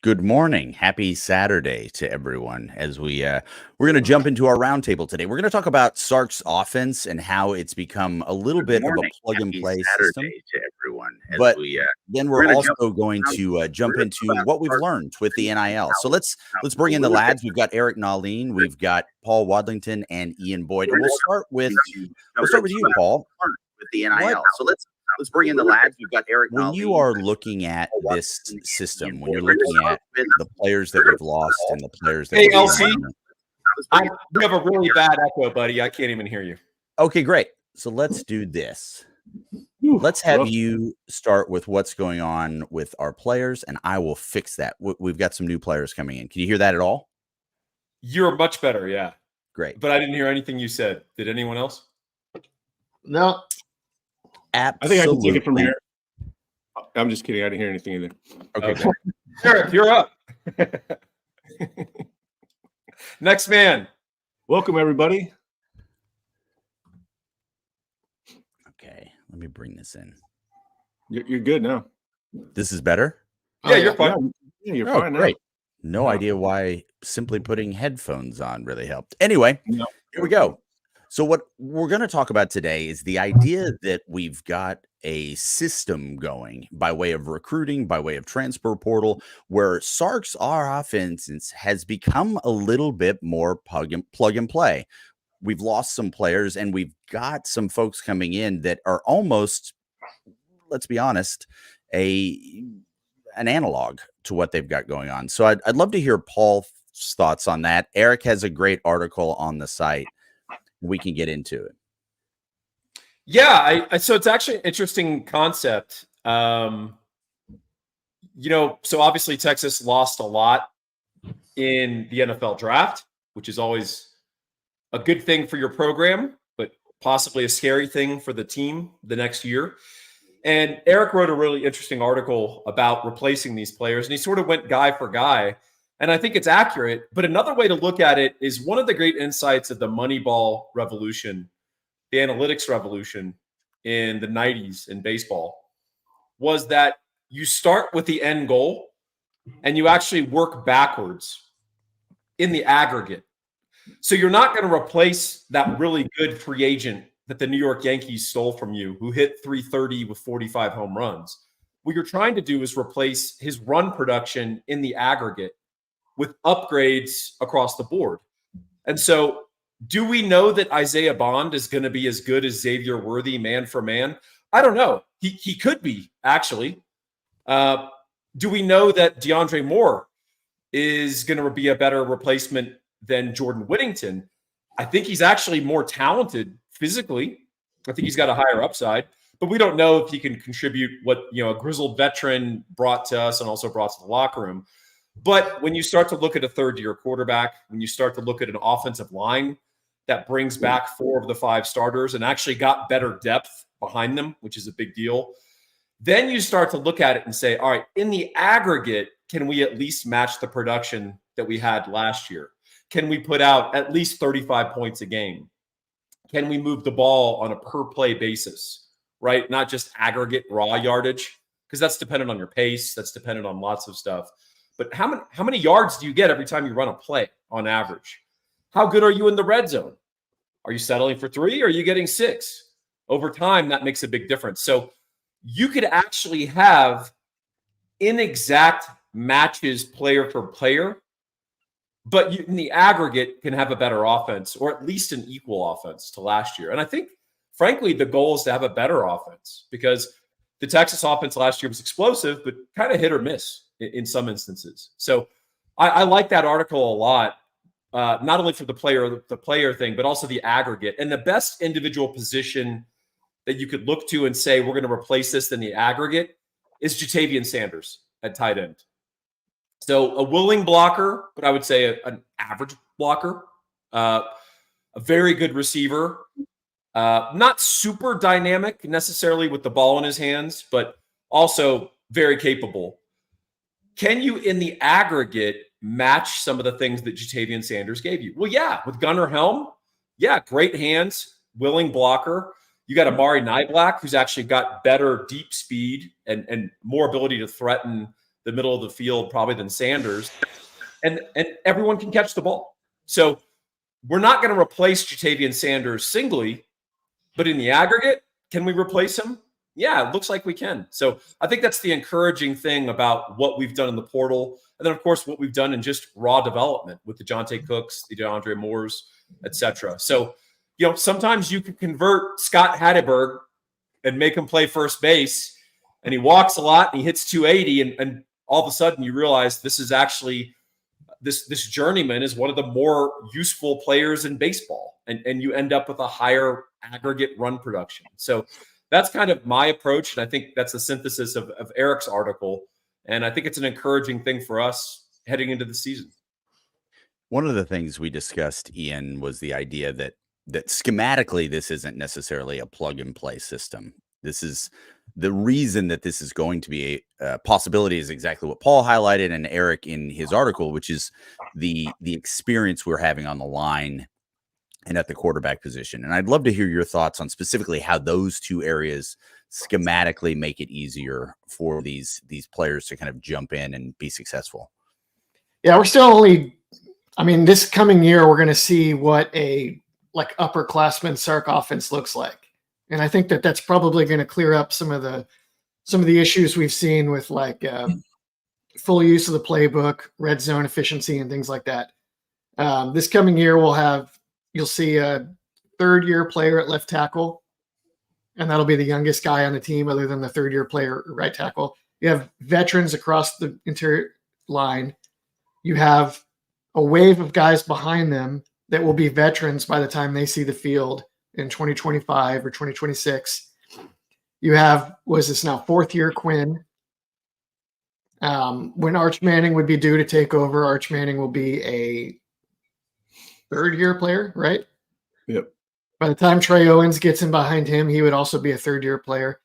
Good morning. Happy Saturday to everyone. As we're going to jump into our roundtable today. We're going to talk about Sark's offense and how it's become a little bit of a plug and play system. To everyone. But then we're also going to jump into what we've learned with the NIL. So let's bring in the lads. We've got Eric Nalin, we've got Paul Wadlington, and Ian Boyd. And we'll start with you, Paul. With the NIL. So let's bring in the lads. We've got Eric. When you are looking at this system, when you're looking at the players that we've lost and the players that we've LC, you have a really bad echo, buddy. I can't even hear you. Okay, great. So let's do this. Let's have you start with what's going on with our players, and I will fix that. We've got some new players coming in. Can you hear that at all? You're much better, yeah. Great. But I didn't hear anything you said. Did anyone else? No. Absolutely. I think I can take it from here. I'm just kidding. I didn't hear anything either. Okay. Eric, you're up. Next man. Welcome, everybody. Okay. Let me bring this in. You're good now. This is better? Yeah, you're fine. Yeah, you're fine now. Great. No idea why simply putting headphones on really helped. Anyway, Here we go. So what we're going to talk about today is the idea that we've got a system going by way of recruiting, by way of transfer portal, where Sark's our offense has become a little bit more plug and play. We've lost some players and we've got some folks coming in that are almost, let's be honest, an analog to what they've got going on. So I'd love to hear Paul's thoughts on that. Eric has a great article on the site. We can get into it. Yeah, so it's actually an interesting concept. So obviously Texas lost a lot in the NFL draft, which is always a good thing for your program, but possibly a scary thing for the team the next year. And Eric wrote a really interesting article about replacing these players, and he sort of went guy for guy. And I think it's accurate. But another way to look at it is one of the great insights of the Moneyball revolution, the analytics revolution in the 90s in baseball, was that you start with the end goal and you actually work backwards in the aggregate. So you're not going to replace that really good free agent that the New York Yankees stole from you, who hit 330 with 45 home runs. What you're trying to do is replace his run production in the aggregate with upgrades across the board. And so do we know that Isaiah Bond is going to be as good as Xavier Worthy man for man? I don't know. He could be, actually. Do we know that DeAndre Moore is going to be a better replacement than Jordan Whittington? I think he's actually more talented physically. I think he's got a higher upside, but we don't know if he can contribute what, a grizzled veteran brought to us and also brought to the locker room. But when you start to look at a third-year quarterback, when you start to look at an offensive line that brings back 4 of the 5 starters and actually got better depth behind them, which is a big deal, then you start to look at it and say, all right, in the aggregate, can we at least match the production that we had last year? Can we put out at least 35 points a game? Can we move the ball on a per-play basis, right? Not just aggregate raw yardage, because that's dependent on your pace. That's dependent on lots of stuff. But how many yards do you get every time you run a play on average? How good are you in the red zone? Are you settling for 3 or are you getting 6? Over time, that makes a big difference. So you could actually have inexact matches player for player, but you, in the aggregate, can have a better offense or at least an equal offense to last year. And I think, frankly, the goal is to have a better offense because the Texas offense last year was explosive, but kind of hit or miss in some instances. So I like that article a lot, not only for the player thing, but also the aggregate. And the best individual position that you could look to and say, we're going to replace this in the aggregate is Jatavian Sanders at tight end. So a willing blocker, but I would say an average blocker, a very good receiver, not super dynamic necessarily with the ball in his hands, but also very capable. Can you, in the aggregate, match some of the things that Jatavian Sanders gave you? Well, yeah, with Gunnar Helm, yeah, great hands, willing blocker. You got Amari Niblack, who's actually got better deep speed and more ability to threaten the middle of the field probably than Sanders, and everyone can catch the ball. So we're not going to replace Jatavian Sanders singly, but in the aggregate, can we replace him? Yeah, it looks like we can. So I think that's the encouraging thing about what we've done in the portal. And then, of course, what we've done in just raw development with the Jonte Cooks, the DeAndre Moores, et cetera. So, sometimes you can convert Scott Hatteberg and make him play first base, and he walks a lot and he hits 280, and all of a sudden you realize this is actually this journeyman is one of the more useful players in baseball, and you end up with a higher aggregate run production. So that's kind of my approach, and I think that's the synthesis of Eric's article, and I think it's an encouraging thing for us heading into the season. One of the things we discussed, Ian, was the idea that schematically this isn't necessarily a plug and play system. This is the reason that this is going to be a possibility is exactly what Paul highlighted and Eric in his article, which is the experience we're having on the line and at the quarterback position. And I'd love to hear your thoughts on specifically how those two areas schematically make it easier for these players to kind of jump in and be successful. Yeah, we're still only, this coming year, we're going to see what a upperclassman Sark offense looks like. And I think that that's probably going to clear up some of the issues we've seen with full use of the playbook, red zone efficiency, and things like that. This coming year, you'll see a third-year player at left tackle, and that'll be the youngest guy on the team other than the third-year player at right tackle. You have veterans across the interior line. You have a wave of guys behind them that will be veterans by the time they see the field in 2025 or 2026. You have, fourth year Quinn. When Arch Manning would be due to take over, Arch Manning will be a third year player, right? Yep. By the time Trey Owens gets in behind him, he would also be a third year player.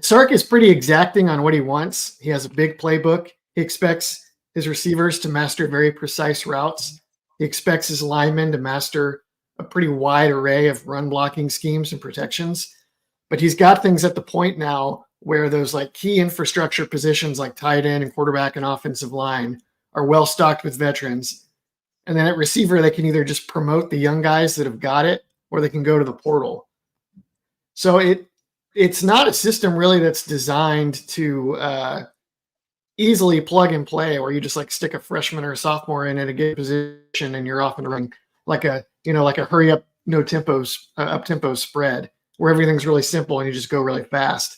Sark is pretty exacting on what he wants. He has a big playbook. He expects his receivers to master very precise routes. He expects his linemen to master a pretty wide array of run blocking schemes and protections. But he's got things at the point now where those key infrastructure positions like tight end and quarterback and offensive line are well stocked with veterans. And then at receiver, they can either just promote the young guys that have got it, or they can go to the portal. So it's not a system really that's designed to easily plug and play, where you just stick a freshman or a sophomore in at a good position and you're off and running like a hurry up, no tempos, up tempo spread where everything's really simple and you just go really fast.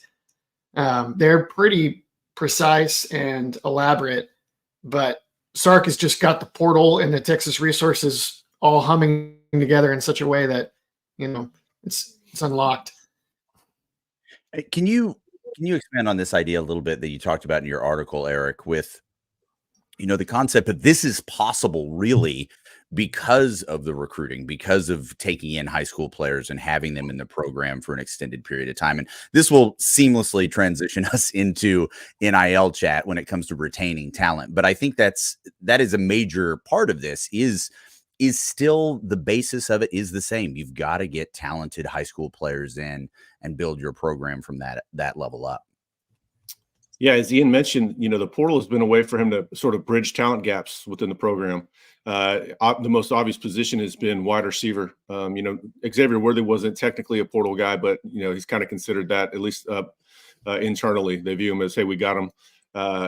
They're pretty precise and elaborate, but Sark has just got the portal and the Texas resources all humming together in such a way that, it's unlocked. Can you expand on this idea a little bit that you talked about in your article, Eric, with, the concept that this is possible really because of the recruiting, because of taking in high school players and having them in the program for an extended period of time. And this will seamlessly transition us into NIL chat when it comes to retaining talent. But I think that is a major part of this is still the basis of it is the same. You've got to get talented high school players in and build your program from that level up. Yeah, as Ian mentioned, the portal has been a way for him to sort of bridge talent gaps within the program. The most obvious position has been wide receiver. Xavier Worthy wasn't technically a portal guy, but he's kind of considered that, at least internally. They view him as, hey, we got him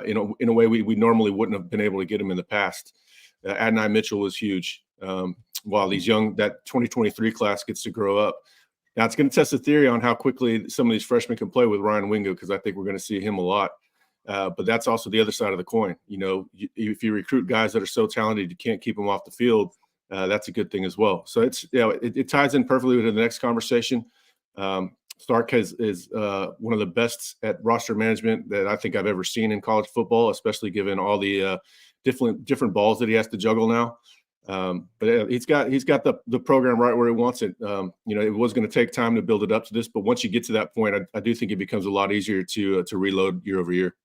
in a way we normally wouldn't have been able to get him in the past. Adonai Mitchell was huge. While that 2023 class gets to grow up. Now it's going to test the theory on how quickly some of these freshmen can play with Ryan Wingo, because I think we're going to see him a lot. But that's also the other side of the coin. If you recruit guys that are so talented you can't keep them off the field, that's a good thing as well. So it ties in perfectly with the next conversation. Stark is one of the best at roster management that I think I've ever seen in college football, especially given all the different balls that he has to juggle now. But he's got the program right where he wants it. It was going to take time to build it up to this, but once you get to that point, I do think it becomes a lot easier to reload year over year.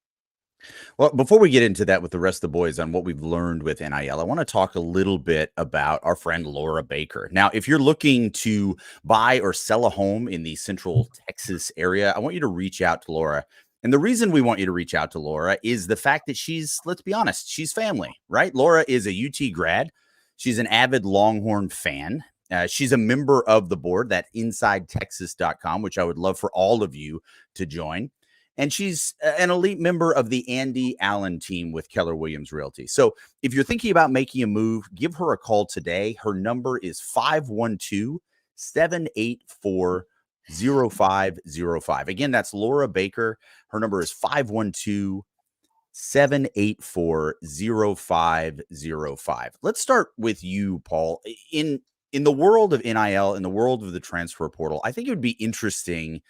Well, before we get into that with the rest of the boys on what we've learned with NIL, I want to talk a little bit about our friend Laura Baker. Now, if you're looking to buy or sell a home in the Central Texas area, I want you to reach out to Laura And the reason we want you to reach out to Laura is the fact that she's, let's be honest, she's family, right? Laura is a UT grad. She's an avid Longhorn fan. She's a member of the board, that InsideTexas.com, which I would love for all of you to join. And she's an elite member of the Andy Allen team with Keller Williams Realty. So if you're thinking about making a move, give her a call today. Her number is 512-784-0505. Again, that's Laura Baker. Her number is 512-784-0505. Let's start with you, Paul. In the world of NIL, in the world of the transfer portal, I think it would be interesting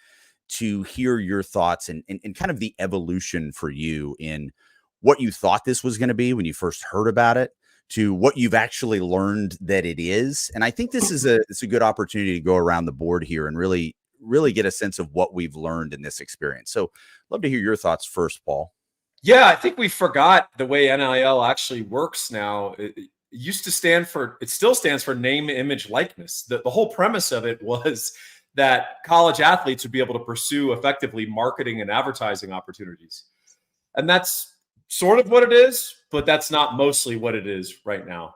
to hear your thoughts and kind of the evolution for you in what you thought this was going to be when you first heard about it to what you've actually learned that it is. And I think it's a good opportunity to go around the board here and really get a sense of what we've learned in this experience. So love to hear your thoughts first, Paul. Yeah, I think we forgot the way NIL actually works now. It used to stand for, it still stands for name, image, likeness. The whole premise of it was that college athletes would be able to pursue effectively marketing and advertising opportunities. And that's sort of what it is, but that's not mostly what it is right now.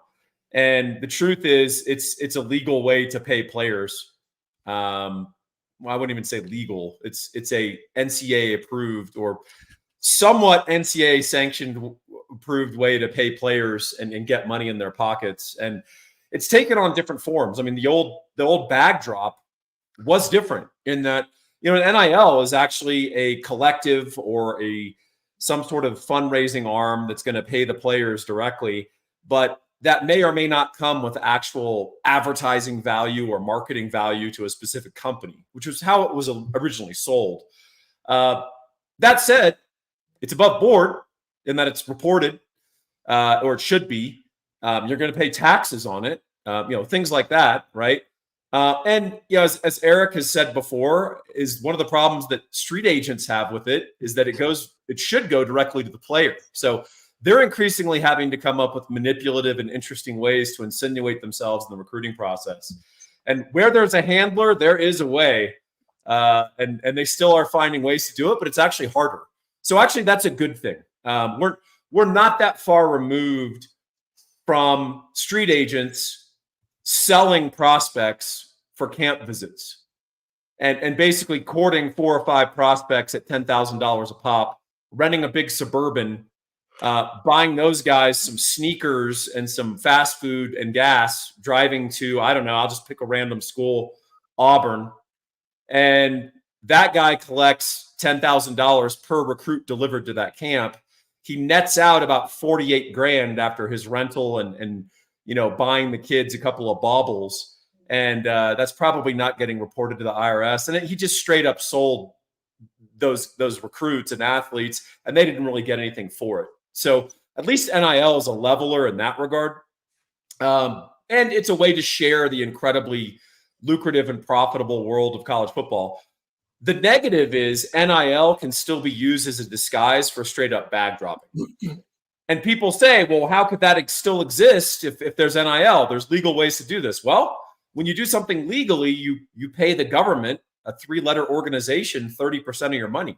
And the truth is it's a legal way to pay players. Well, I wouldn't even say legal. It's a NCAA approved or somewhat NCAA sanctioned approved way to pay players and get money in their pockets. And it's taken on different forms. I mean, the old bag drop was different in that, NIL is actually a collective or some sort of fundraising arm that's going to pay the players directly, but that may or may not come with actual advertising value or marketing value to a specific company, which was how it was originally sold. That said, it's above board in that it's reported, or it should be. You're going to pay taxes on it, things like that, right? And as Eric has said before, is one of the problems that street agents have with it is that it should go directly to the player. So they're increasingly having to come up with manipulative and interesting ways to insinuate themselves in the recruiting process. And where there's a handler, there is a way, and they still are finding ways to do it, but it's actually harder. So actually, that's a good thing. We're not that far removed from street agents selling prospects for camp visits and basically courting 4 or 5 prospects at $10,000 a pop, renting a big Suburban, buying those guys some sneakers and some fast food and gas, driving to, I don't know, I'll just pick a random school, Auburn. And that guy collects $10,000 per recruit delivered to that camp. He nets out about 48 grand after his rental and buying the kids a couple of baubles. And that's probably not getting reported to the IRS. And he just straight up sold those recruits and athletes, and they didn't really get anything for it. So at least NIL is a leveler in that regard. And it's a way to share the incredibly lucrative and profitable world of college football. The negative is NIL can still be used as a disguise for straight up bag dropping. And people say, well, how could that still exist if there's NIL? There's legal ways to do this. Well, when you do something legally, you pay the government, a 3-letter organization, 30% of your money.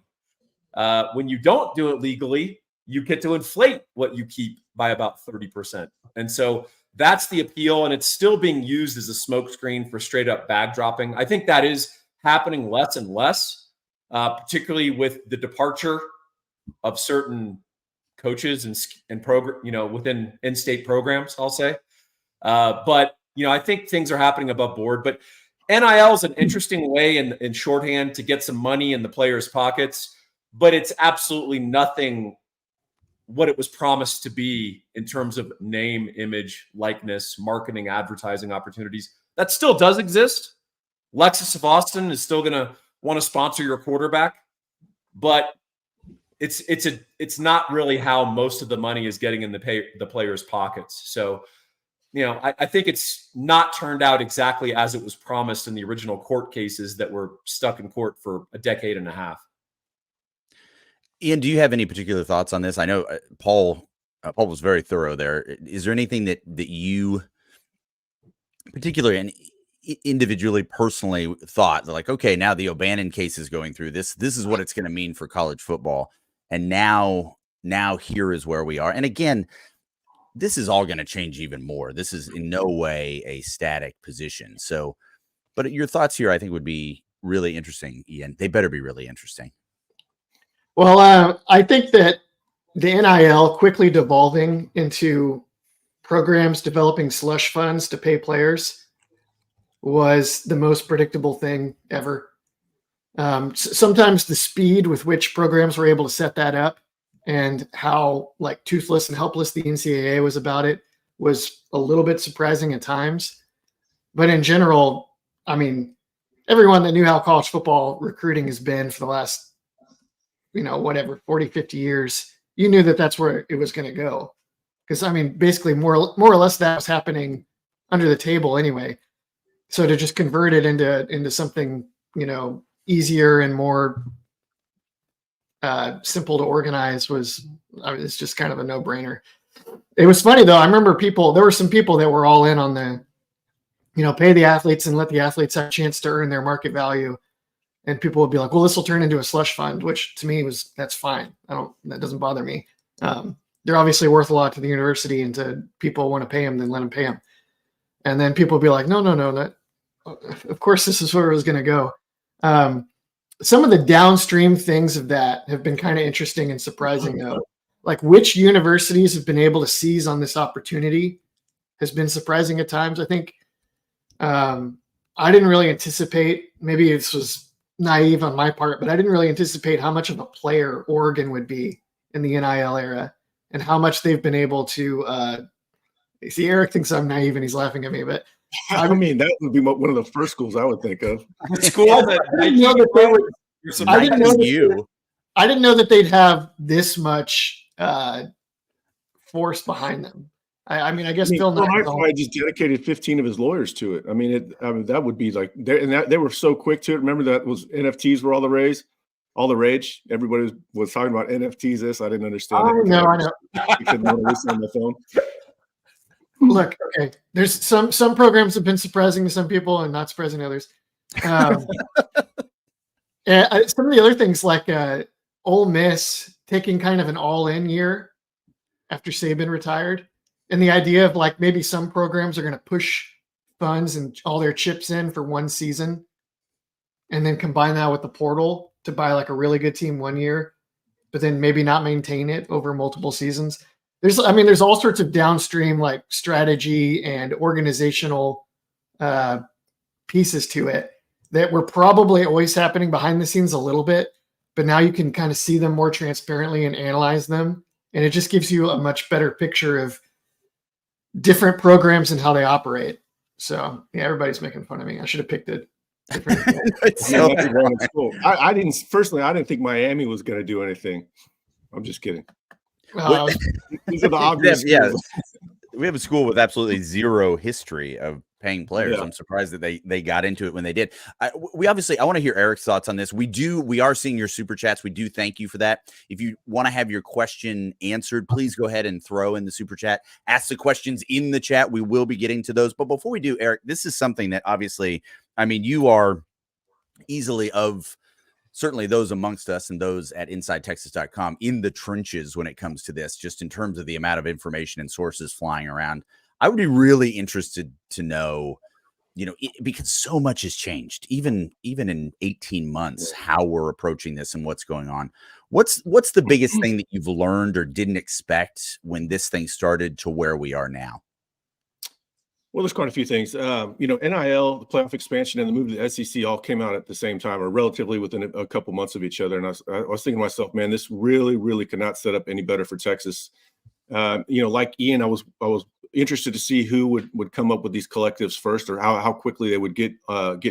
When you don't do it legally, you get to inflate what you keep by about 30%. And so that's the appeal, and it's still being used as a smokescreen for straight up bag dropping. I think that is happening less and less, particularly with the departure of certain coaches and program, within in-state programs, I'll say. But I think things are happening above board. But NIL is an interesting way in shorthand to get some money in the players' pockets, but it's absolutely nothing what it was promised to be in terms of name, image, likeness, marketing, advertising opportunities. That still does exist. Lexus of Austin is still going to want to sponsor your quarterback, but it's not really how most of the money is getting in the players' pockets. So, I think it's not turned out exactly as it was promised in the original court cases that were stuck in court for a decade and a half. Ian, do you have any particular thoughts on this? I know Paul was very thorough there. Is there anything that you particularly, and individually, personally thought like, okay, now the O'Bannon case is going through this. This is what it's going to mean for college football. And now here is where we are. And again, this is all going to change even more. This is in no way a static position. So, but your thoughts here, I think, would be really interesting, Ian. They better be really interesting. Well, I think that the NIL quickly devolving into programs developing slush funds to pay players was the most predictable thing ever. Sometimes the speed with which programs were able to set that up and how like toothless and helpless the NCAA was about it was a little bit surprising at times. But in general, I mean, everyone that knew how college football recruiting has been for the last, 40, 50 years, you knew that that's where it was going to go. Because, I mean, basically more or less that was happening under the table anyway. So to just convert it into something, easier and more simple to organize it's just kind of a no-brainer. It was funny though. I remember there were some people that were all in on the, pay the athletes and let the athletes have a chance to earn their market value. And people would be like, well, this will turn into a slush fund, which to me that's fine. That doesn't bother me. They're obviously worth a lot to the university, and to people want to pay them, then let them pay them. And then people would be like, no, of course this is where it was going to go. Some of the downstream things of that have been kind of interesting and surprising though. Like which universities have been able to seize on this opportunity has been surprising at times. I think I didn't really anticipate, maybe this was naive on my part, but I didn't really anticipate how much of a player Oregon would be in the NIL era and how much they've been able to see, Eric thinks I'm naive and he's laughing at me, but I mean, that would be one of the first schools I would think of. School that I didn't know that they would. I didn't know that they'd have this much force behind them. I guess Phil Knight probably just dedicated 15 of his lawyers to it. I mean, that would be like they were so quick to it. Remember that was NFTs were all the rage. Everybody was talking about NFTs. This I didn't understand. I know. I couldn't want to listen on the phone. Look, okay. There's some programs have been surprising to some people and not surprising to others. And some of the other things like Ole Miss taking kind of an all-in year after Saban retired, and the idea of like maybe some programs are going to push funds and all their chips in for one season, and then combine that with the portal to buy like a really good team one year, but then maybe not maintain it over multiple seasons. There's all sorts of downstream like strategy and organizational pieces to it that were probably always happening behind the scenes a little bit, but now you can kind of see them more transparently and analyze them. And it just gives you a much better picture of different programs and how they operate. So yeah, everybody's making fun of me. I should have picked it. I didn't think Miami was going to do anything. I'm just kidding. These are the obvious. Yeah, we have a school with absolutely zero history of paying players. Yeah. I'm surprised that they got into it when they did. I want to hear Eric's thoughts on this. We are seeing your super chats. We do thank you for that. If you want to have your question answered, please go ahead and throw in the super chat. Ask the questions in the chat. We will be getting to those. But before we do, Eric, this is something that obviously, I mean, you are easily certainly those amongst us and those at InsideTexas.com in the trenches when it comes to this, just in terms of the amount of information and sources flying around. I would be really interested to know, because so much has changed, even in 18 months, how we're approaching this and what's going on. What's the biggest thing that you've learned or didn't expect when this thing started to where we are now? Well, there's quite a few things. NIL, the playoff expansion, and the move to the SEC all came out at the same time, or relatively within a couple months of each other. And I was thinking to myself, man, this really, really could not set up any better for Texas. Like Ian, I was interested to see who would come up with these collectives first, or how quickly they would get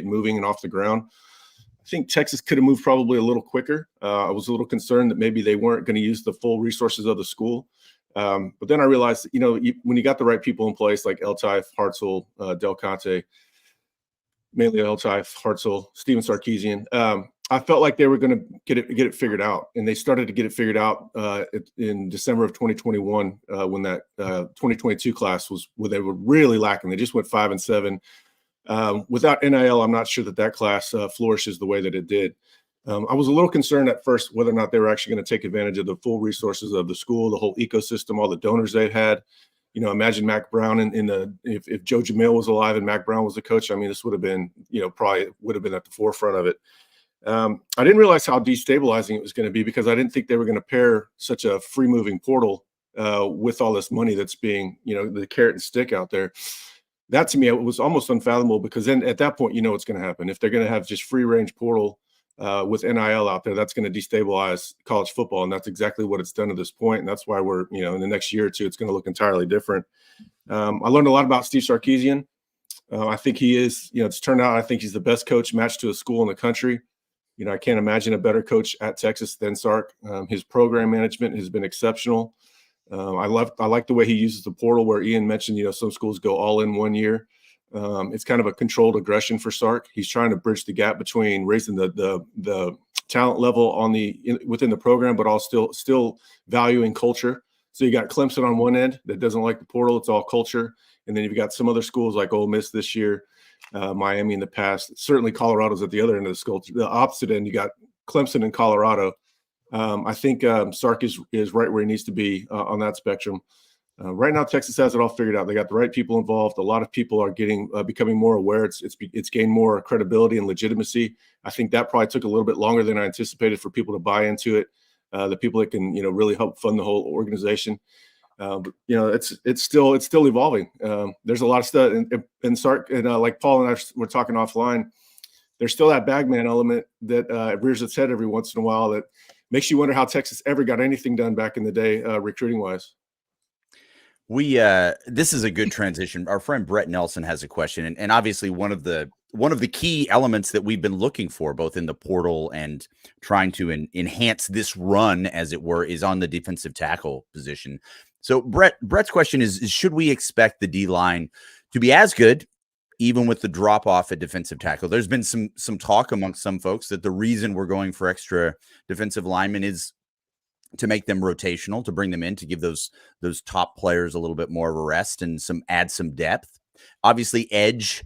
moving and off the ground. I think Texas could have moved probably a little quicker. I was a little concerned that maybe they weren't going to use the full resources of the school. But then I realized, when you got the right people in place, like Eltai, Hartzell, Del Conte, mainly Eltai, Hartzell, Steven Sarkisian, I felt like they were going to get it figured out. And they started to get it figured out in December of 2021, when that 2022 class was where they were really lacking. They just went 5-7. Without NIL, I'm not sure that class flourishes the way that it did. I was a little concerned at first whether or not they were actually going to take advantage of the full resources of the school, the whole ecosystem, all the donors they had. Imagine Mac Brown if Joe Jamil was alive and Mac Brown was the coach. I mean, this would have been, probably would have been at the forefront of it. I didn't realize how destabilizing it was going to be, because I didn't think they were going to pair such a free moving portal with all this money that's being, the carrot and stick out there. That to me, it was almost unfathomable, because then at that point, what's going to happen. If they're going to have just free range portal with NIL out there, that's going to destabilize college football. And that's exactly what it's done to this point. And that's why we're, in the next year or two, it's going to look entirely different. I learned a lot about Steve Sarkisian. I think he is, it's turned out, I think he's the best coach matched to a school in the country. I can't imagine a better coach at Texas than Sark. His program management has been exceptional. I like the way he uses the portal, where Ian mentioned, some schools go all in 1 year. It's kind of a controlled aggression for Sark. He's trying to bridge the gap between raising the talent level within the program, but also still valuing culture. So you got Clemson on one end that doesn't like the portal; it's all culture, and then you've got some other schools like Ole Miss this year, Miami in the past. Certainly, Colorado's at the other end of the school. The opposite end, you got Clemson and Colorado. I think Sark is right where he needs to be on that spectrum. Right now, Texas has it all figured out. They got the right people involved. A lot of people are becoming more aware. It's gained more credibility and legitimacy. I think that probably took a little bit longer than I anticipated for people to buy into it. The people that can really help fund the whole organization. But it's still evolving. There's a lot of stuff, and Sark and like Paul and I were talking offline. There's still that bagman element that rears its head every once in a while that makes you wonder how Texas ever got anything done back in the day, recruiting wise. This is a good transition. Our friend Brett Nelson has a question, and obviously one of the key elements that we've been looking for, both in the portal and trying to enhance this run, as it were, is on the defensive tackle position. So Brett's question is should we expect the D-line to be as good, even with the drop off at defensive tackle? There's been some talk amongst some folks that the reason we're going for extra defensive linemen is to make them rotational, to bring them in, to give those top players a little bit more of a rest and add some depth. Obviously, edge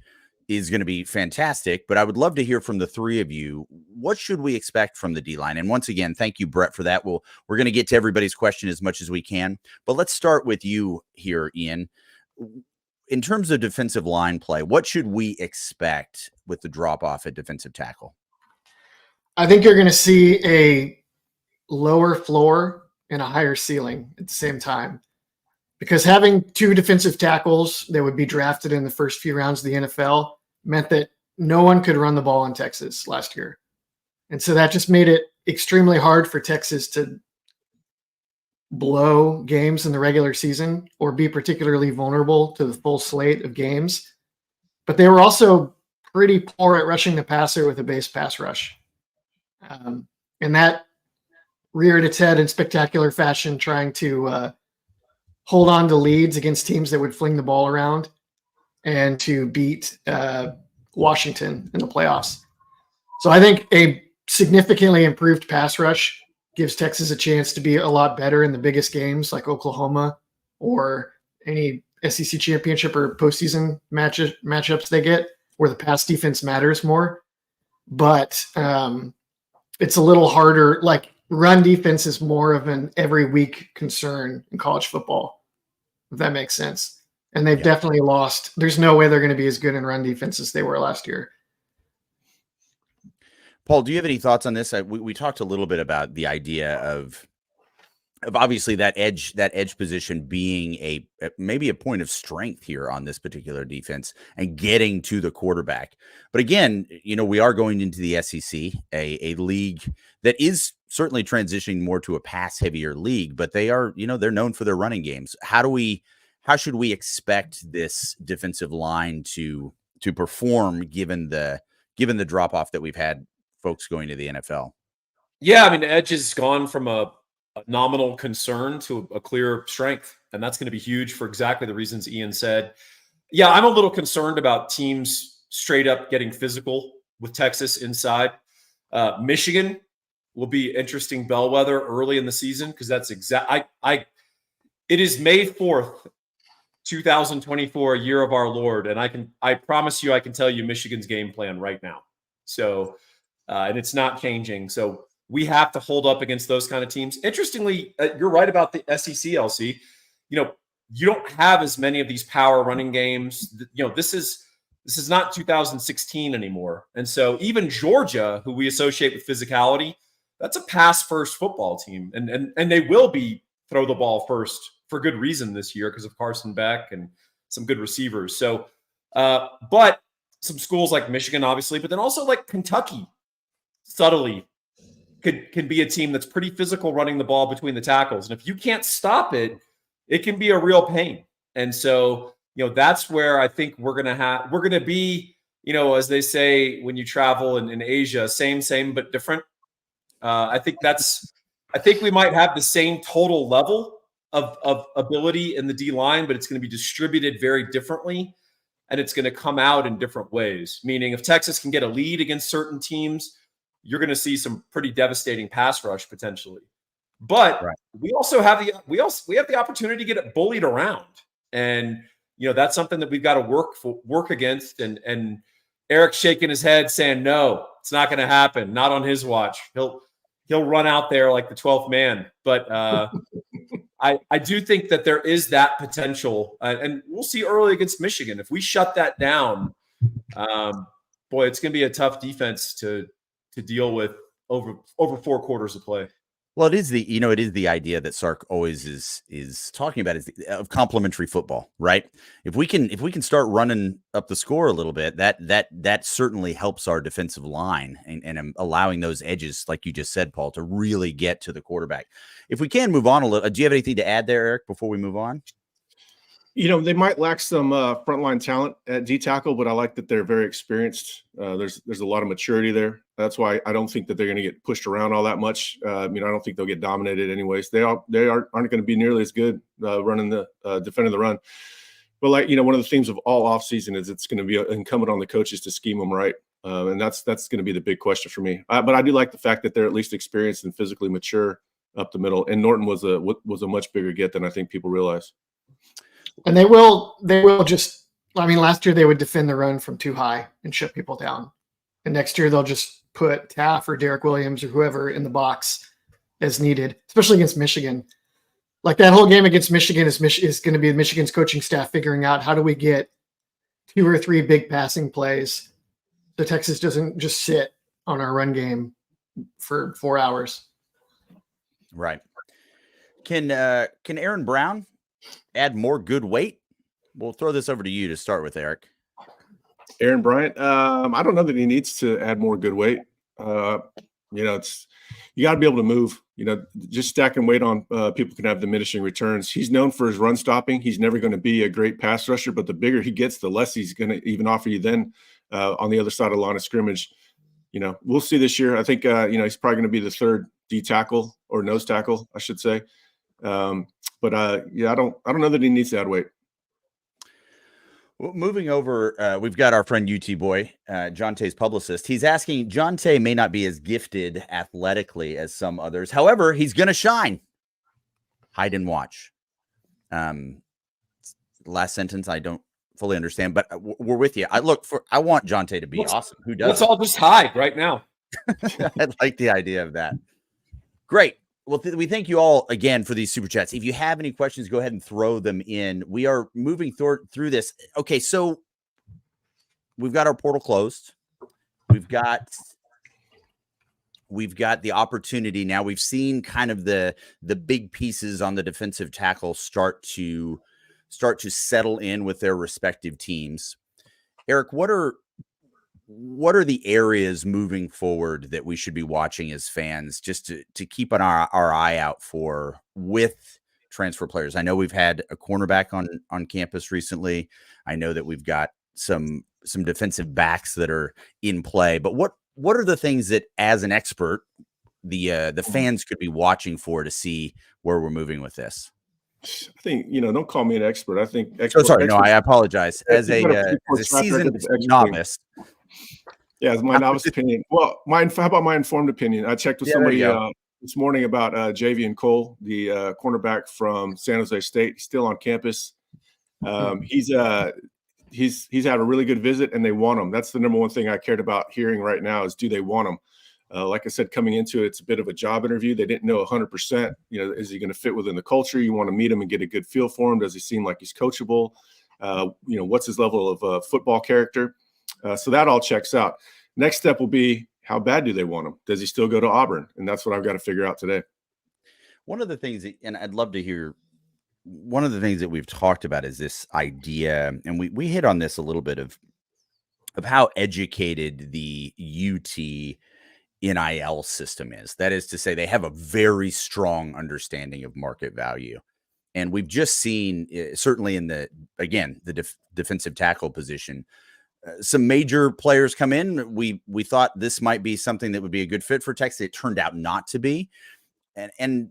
is going to be fantastic, but I would love to hear from the three of you. What should we expect from the D-line? And once again, thank you, Brett, for that. We're going to get to everybody's question as much as we can, but let's start with you here, Ian. In terms of defensive line play, what should we expect with the drop off at defensive tackle? I think you're going to see a lower floor and a higher ceiling at the same time, because having two defensive tackles that would be drafted in the first few rounds of the NFL meant that no one could run the ball in Texas last year. And so that just made it extremely hard for Texas to blow games in the regular season or be particularly vulnerable to the full slate of games. But they were also pretty poor at rushing the passer with a base pass rush. And that reared its head in spectacular fashion, trying to hold on to leads against teams that would fling the ball around and to beat Washington in the playoffs. So I think a significantly improved pass rush gives Texas a chance to be a lot better in the biggest games like Oklahoma or any SEC championship or postseason matchups they get, where the pass defense matters more. But it's a little harder. Like, run defense is more of an every week concern in college football, if that makes sense. And they've definitely lost. There's no way they're going to be as good in run defense as they were last year. Paul, do you have any thoughts on this? We talked a little bit about the idea of obviously that edge position being maybe a point of strength here on this particular defense and getting to the quarterback. But again, we are going into the SEC, a league that is certainly transitioning more to a pass heavier league, but they are, they're known for their running games. How should we expect this defensive line to perform given the drop off that we've had folks going to the NFL? Yeah, I mean, edge has gone from a nominal concern to a clear strength, and that's going to be huge for exactly the reasons Ian said. Yeah, I'm a little concerned about teams straight up getting physical with Texas inside. Michigan will be interesting bellwether early in the season, because that's it is May 4th 2024, year of our Lord, and I promise you, I can tell you Michigan's game plan right now. So, and it's not changing. So we have to hold up against those kind of teams. Interestingly, you're right about the SEC, LC. You don't have as many of these power running games. This is not 2016 anymore. And so even Georgia, who we associate with physicality, that's a pass-first football team. And they will be throw the ball first for good reason this year because of Carson Beck and some good receivers. So, but some schools like Michigan, obviously, but then also like Kentucky, subtly can be a team that's pretty physical running the ball between the tackles. And if you can't stop it, it can be a real pain. And so, that's where I think we're going to be, as they say, when you travel in Asia, same, but different. I think we might have the same total level of ability in the D line, but it's going to be distributed very differently. And it's going to come out in different ways. Meaning if Texas can get a lead against certain teams, you're going to see some pretty devastating pass rush potentially. But we also have the opportunity to get it bullied around. And that's something that we've got to work against. And Eric's shaking his head saying, no, it's not going to happen. Not on his watch. He'll run out there like the 12th man. But I do think that there is that potential. And we'll see early against Michigan. If we shut that down, boy, it's going to be a tough defense to deal with over 4 quarters of play. Well, it is the idea that Sark always is talking about of complementary football, right? If we can start running up the score a little bit, that certainly helps our defensive line and allowing those edges, like you just said, Paul, to really get to the quarterback. If we can move on a little, do you have anything to add there, Eric, before we move on? They might lack some frontline talent at D tackle, but I like that they're very experienced. There's a lot of maturity there. That's why I don't think that they're going to get pushed around all that much. I don't think they'll get dominated anyways. They aren't going to be nearly as good running the defending the run. But one of the themes of all offseason is it's going to be incumbent on the coaches to scheme them right, and that's going to be the big question for me. But I do like the fact that they're at least experienced and physically mature up the middle. And Norton was a much bigger get than I think people realize. And they will just, last year they would defend the run from too high and shut people down. And next year they'll just put Taff or Derek Williams or whoever in the box as needed, especially against Michigan. Like that whole game against Michigan is going to be Michigan's coaching staff figuring out how do we get 2 or 3 big passing plays so Texas doesn't just sit on our run game for 4 hours. Right. Can Aaron Brown add more good weight? We'll throw this over to you to start with, Eric. Aaron Bryant. I don't know that he needs to add more good weight. It's you got to be able to move. Just stacking weight on people can have diminishing returns. He's known for his run stopping. He's never going to be a great pass rusher, but the bigger he gets, the less he's going to even offer you then on the other side of the line of scrimmage. We'll see this year. I think he's probably going to be the 3rd D tackle or nose tackle, I should say. But I don't know that he needs to add weight. Well, moving over, we've got our friend UT Boy, John Tay's publicist. He's asking, John Tay may not be as gifted athletically as some others. However, he's going to shine. Hide and watch. Last sentence, I don't fully understand, but we're with you. I want John Tay to be awesome. Who does? Let's all just hide right now. I like the idea of that. Great. Well, we thank you all again for these super chats. If you have any questions, go ahead and throw them in. We are moving through this. Okay, so we've got our portal closed. We've got the opportunity now. We've seen kind of the big pieces on the defensive tackle start to settle in with their respective teams. Eric, what are the areas moving forward that we should be watching as fans just to keep our eye out for with transfer players? I know we've had a cornerback on campus recently. I know that we've got some defensive backs that are in play, but what are the things that as an expert, the fans could be watching for to see where we're moving with this? I think, don't call me an expert. I think I apologize. As a seasoned novice. Yeah, it's my novice opinion. Well, how about my informed opinion? I checked with somebody this morning about Javian Cole, the cornerback from San Jose State. He's still on campus. He's had a really good visit, and they want him. That's the number one thing I cared about hearing right now is, do they want him? Like I said, coming into it, it's a bit of a job interview. They didn't know 100%. Is he going to fit within the culture? You want to meet him and get a good feel for him. Does he seem like he's coachable? What's his level of football character? So that all checks out. Next step will be, how bad do they want him? Does he still go to Auburn? And that's what I've got to figure out today. One of the things, and I'd love to hear, one of the things that we've talked about is this idea, and we hit on this a little bit of how educated the UT NIL system is. That is to say, they have a very strong understanding of market value. And we've just seen, certainly in the defensive tackle position, some major players come in. We thought this might be something that would be a good fit for Texas. It turned out not to be. And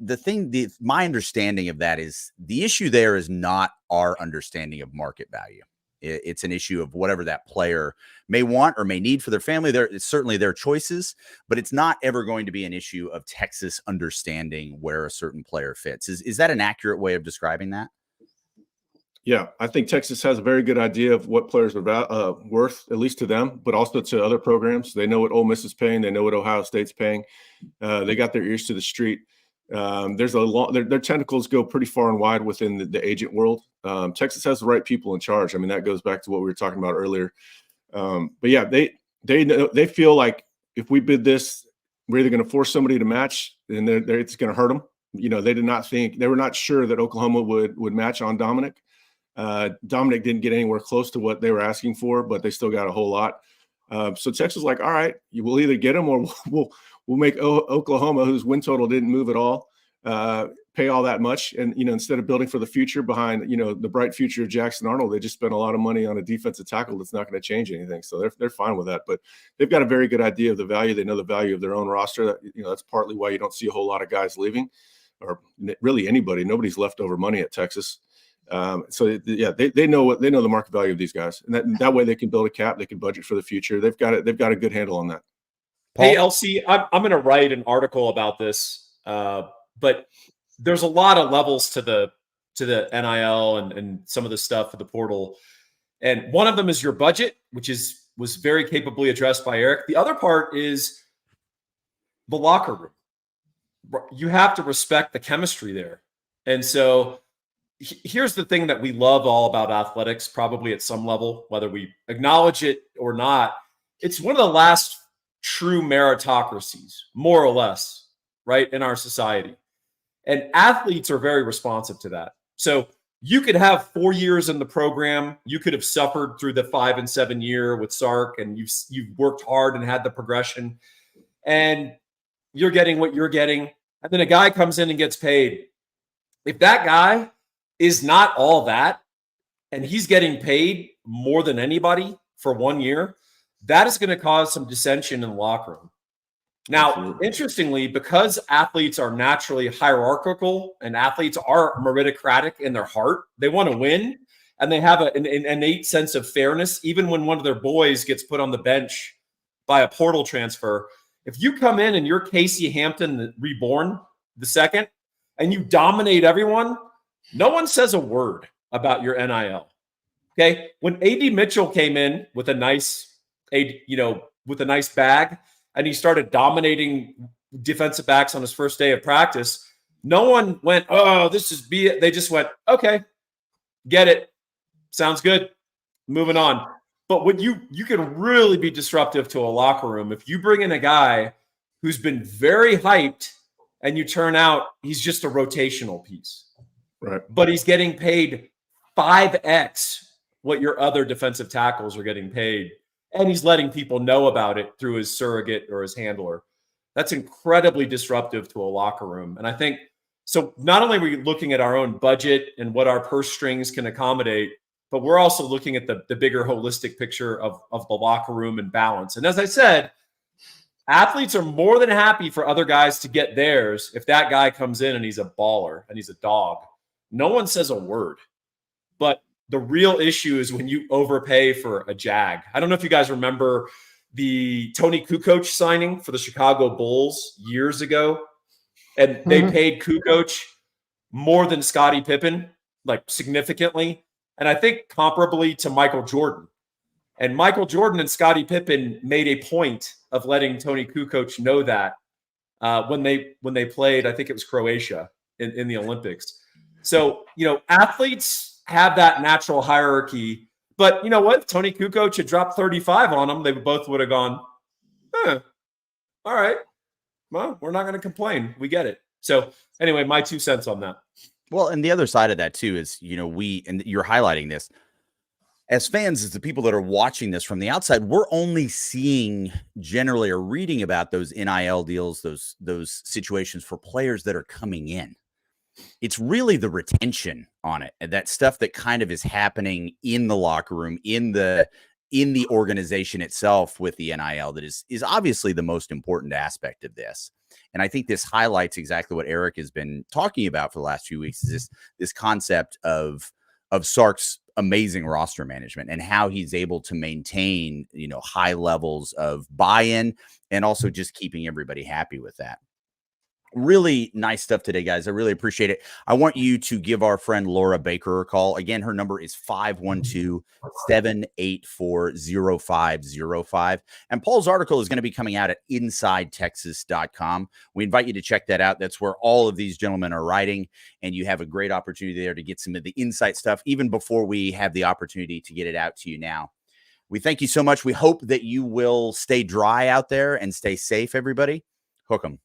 my understanding of that is the issue there is not our understanding of market value. It's an issue of whatever that player may want or may need for their family. It's certainly their choices, but it's not ever going to be an issue of Texas understanding where a certain player fits. Is that an accurate way of describing that? Yeah, I think Texas has a very good idea of what players are worth, at least to them, but also to other programs. They know what Ole Miss is paying. They know what Ohio State's paying. They got their ears to the street. Their tentacles go pretty far and wide within the agent world. Texas has the right people in charge. I mean, that goes back to what we were talking about earlier. But yeah, they feel like if we bid this, we're either going to force somebody to match, and it's going to hurt them. They were not sure that Oklahoma would match on Dominic. Dominic didn't get anywhere close to what they were asking for, but they still got a whole lot. So Texas is like, all right, you will either get him or we'll make Oklahoma, whose win total didn't move at all, pay all that much. And, instead of building for the future behind, the bright future of Jackson Arnold, they just spent a lot of money on a defensive tackle that's not going to change anything. So they're fine with that. But they've got a very good idea of the value. They know the value of their own roster. That's partly why you don't see a whole lot of guys leaving, or really anybody. Nobody's left over money at Texas. So yeah, they know the market value of these guys, and that way they can build a cap, they can budget for the future. They've got a good handle on that. Paul? Hey, LC, I'm going to write an article about this, but there's a lot of levels to the NIL and some of the stuff for the portal, and one of them is your budget, which was very capably addressed by Eric. The other part is the locker room. You have to respect the chemistry there, and so. Here's the thing that we love all about athletics, probably at some level, whether we acknowledge it or not. It's one of the last true meritocracies, more or less, right, in our society. And athletes are very responsive to that. So you could have 4 years in the program. You could have suffered through the 5 and 7 year with Sark, and you've worked hard and had the progression, and you're getting what you're getting. And then a guy comes in and gets paid. If that guy is not all that, and he's getting paid more than anybody for 1 year, that is going to cause some dissension in the locker room. Now, interestingly, because athletes are naturally hierarchical and athletes are meritocratic in their heart, they want to win, and they have an innate sense of fairness. Even when one of their boys gets put on the bench by a portal transfer, if you come in and you're Casey Hampton reborn the second, and you dominate everyone, no one says a word about your NIL. Okay. When AD Mitchell came in with a nice bag, and he started dominating defensive backs on his first day of practice, no one went, "Oh, this is be it." They just went, "Okay, get it. Sounds good. Moving on." But what you can really be disruptive to a locker room if you bring in a guy who's been very hyped and you turn out he's just a rotational piece. Right. But he's getting paid 5x what your other defensive tackles are getting paid. And he's letting people know about it through his surrogate or his handler. That's incredibly disruptive to a locker room. And I think, so not only are we looking at our own budget and what our purse strings can accommodate, but we're also looking at the bigger holistic picture of the locker room and balance. And as I said, athletes are more than happy for other guys to get theirs if that guy comes in and he's a baller and he's a dog. No one says a word. But the real issue is when you overpay for a Jag. I don't know if you guys remember the Tony Kukoc signing for the Chicago Bulls years ago. And they paid Kukoc more than Scottie Pippen, like significantly. And I think comparably to Michael Jordan. And Michael Jordan and Scottie Pippen made a point of letting Tony Kukoc know that when they played, I think it was Croatia in the Olympics. So, athletes have that natural hierarchy. But you know what? If Tony Kukoc had dropped 35 on them, they both would have gone, all right. Well, we're not going to complain. We get it. So anyway, my 2 cents on that. Well, and the other side of that too is, and you're highlighting this as fans, as the people that are watching this from the outside, we're only seeing generally or reading about those NIL deals, those situations for players that are coming in. It's really the retention on it, and that stuff that kind of is happening in the locker room, in the organization itself with the NIL that is obviously the most important aspect of this. And I think this highlights exactly what Eric has been talking about for the last few weeks, is this concept of Sark's amazing roster management and how he's able to maintain, high levels of buy-in and also just keeping everybody happy with that. Really nice stuff today, guys. I really appreciate it. I want you to give our friend Laura Baker a call. Again, her number is 512-784-0505. And Paul's article is going to be coming out at InsideTexas.com. We invite you to check that out. That's where all of these gentlemen are writing, and you have a great opportunity there to get some of the insight stuff, even before we have the opportunity to get it out to you now. We thank you so much. We hope that you will stay dry out there and stay safe, everybody. Hook 'em.